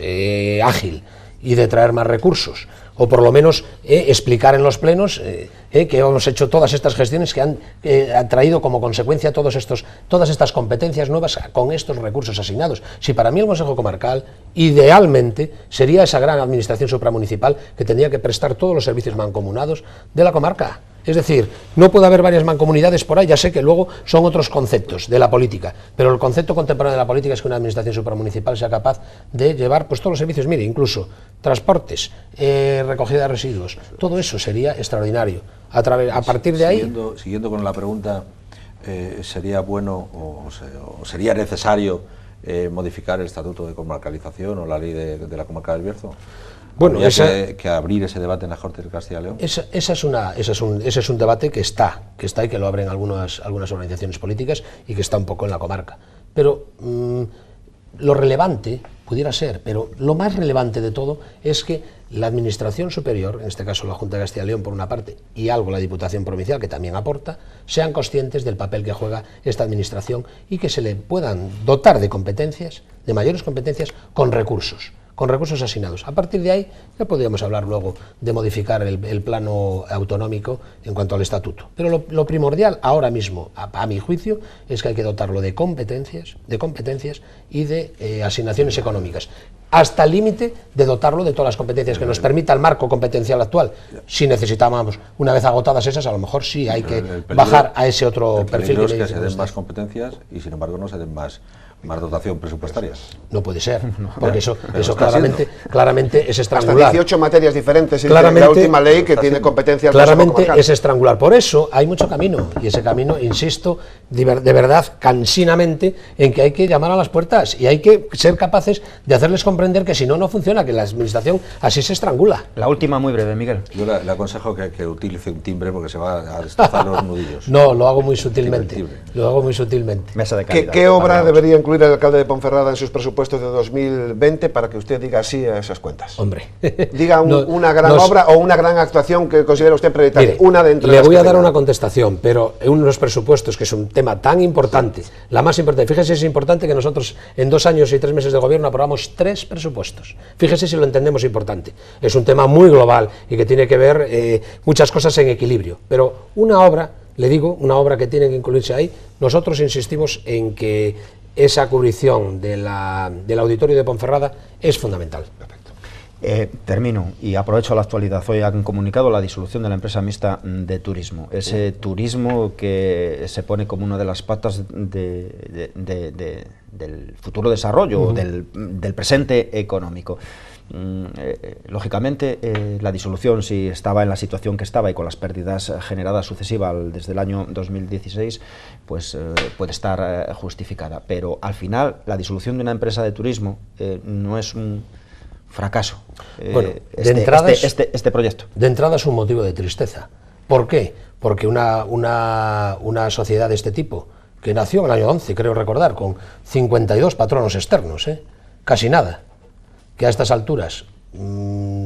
C: ágil y de traer más recursos, o por lo menos explicar en los plenos que hemos hecho todas estas gestiones que han traído como consecuencia todas estas competencias nuevas con estos recursos asignados. Si para mí el Consejo Comarcal idealmente sería esa gran administración supramunicipal que tendría que prestar todos los servicios mancomunados de la comarca. Es decir, no puede haber varias mancomunidades por ahí, ya sé que luego son otros conceptos de la política, pero el concepto contemporáneo de la política es que una administración supramunicipal sea capaz de llevar pues todos los servicios, mire, incluso transportes, recogida de residuos, todo eso sería extraordinario. A partir de ahí...
B: Siguiendo con la pregunta, ¿sería bueno o sería necesario modificar el Estatuto de Comarcalización o la ley de la Comarca del Bierzo?
C: Bueno,
B: que abrir ese debate en la Corte de Castilla y León.
C: Ese es un debate que está y que lo abren algunas organizaciones políticas y que está un poco en la comarca. Pero lo relevante pudiera ser, pero lo más relevante de todo es que la Administración Superior, en este caso la Junta de Castilla y León por una parte, y algo la Diputación Provincial, que también aporta, sean conscientes del papel que juega esta Administración y que se le puedan dotar de competencias, de mayores competencias, con recursos asignados. A partir de ahí ya podríamos hablar luego de modificar el plano autonómico en cuanto al estatuto. Pero lo primordial ahora mismo, a mi juicio, es que hay que dotarlo de competencias y de asignaciones económicas, hasta el límite de dotarlo de todas las competencias que nos permita el marco competencial actual. Si necesitábamos, una vez agotadas esas, a lo mejor sí hay que bajar a ese otro perfil.
B: El peligro es que se den más competencias y sin embargo no se den más dotación presupuestaria.
C: No puede ser, porque eso claramente es estrangular.
D: Hasta 18 materias diferentes en la última ley que tiene competencias.
C: Claramente es estrangular. Por eso hay mucho camino, y ese camino, insisto, de verdad, cansinamente, en que hay que llamar a las puertas y hay que ser capaces de hacerles comprender que si no, no funciona, que la administración así se estrangula.
E: La última muy breve, Miguel.
B: Yo le aconsejo que utilice un timbre porque se va a destrozar los nudillos.
C: No, lo hago muy sutilmente.
E: Mesa de calidad.
D: ¿Qué obra debería incluir el alcalde de Ponferrada en sus presupuestos de 2020 para que usted diga sí a esas cuentas?
C: Hombre.
D: Diga una gran obra o una gran actuación que considera usted prioritaria.
C: Mire,
D: una dentro
C: le voy a dar una contestación, pero en unos presupuestos, que es un tema tan importante, la más importante. Fíjese, es importante que nosotros en 2 años y 3 meses de gobierno aprobamos 3 presupuestos. Fíjese si lo entendemos importante. Es un tema muy global y que tiene que ver muchas cosas en equilibrio. Pero una obra, le digo, una obra que tiene que incluirse ahí, nosotros insistimos en que esa cubrición del auditorio de Ponferrada es fundamental.
E: Termino y aprovecho la actualidad. Hoy han comunicado la disolución de la empresa mixta de turismo. Ese turismo que se pone como una de las patas del futuro desarrollo, del presente económico. Lógicamente, la disolución, si estaba en la situación que estaba y con las pérdidas generadas sucesivas desde el año 2016, pues puede estar justificada. Pero al final, la disolución de una empresa de turismo no es un fracaso.
C: Bueno,
E: este proyecto.
C: De entrada es un motivo de tristeza. ¿Por qué? Porque una sociedad de este tipo, que nació en el año 11, creo recordar, con 52 patronos externos, casi nada, que a estas alturas,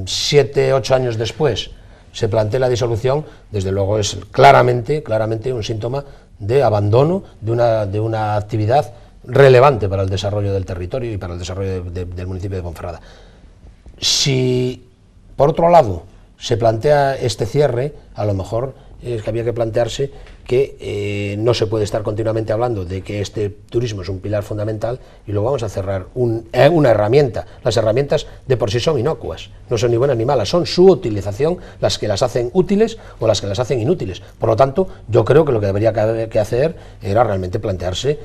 C: 7, 8 años después, se plantea la disolución, desde luego es claramente un síntoma de abandono de una actividad relevante para el desarrollo del territorio y para el desarrollo del municipio de Ponferrada. Si, por otro lado, se plantea este cierre, a lo mejor es que había que plantearse que no se puede estar continuamente hablando de que este turismo es un pilar fundamental y luego vamos a cerrar una herramienta. Las herramientas de por sí son inocuas, no son ni buenas ni malas, son su utilización las que las hacen útiles o las que las hacen inútiles. Por lo tanto, yo creo que lo que debería que hacer era realmente plantearse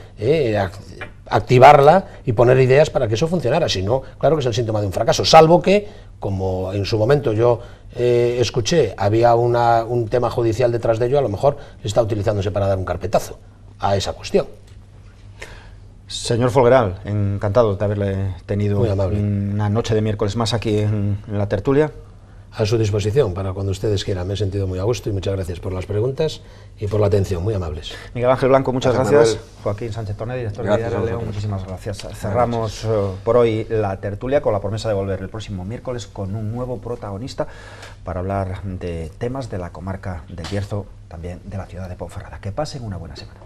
C: activarla y poner ideas para que eso funcionara. Si no, claro que es el síntoma de un fracaso, salvo que, como en su momento yo escuché, había un tema judicial detrás de ello, a lo mejor está utilizándose para dar un carpetazo a esa cuestión.
A: Señor Folgueral, encantado de haberle tenido una noche de miércoles más aquí en la tertulia.
C: A su disposición para cuando ustedes quieran. Me he sentido muy a gusto y muchas gracias por las preguntas y por la atención, muy amables.
A: Miguel Ángel Blanco, muchas gracias.
D: Manuel.
A: Joaquín Sánchez Torné, director de
B: Gracias
A: Diario
B: a
A: León,
B: vosotros.
A: muchísimas gracias. Cerramos por hoy la tertulia con la promesa de volver el próximo miércoles con un nuevo protagonista para hablar de temas de la comarca del Bierzo, también de la ciudad de Ponferrada. Que pasen una buena semana.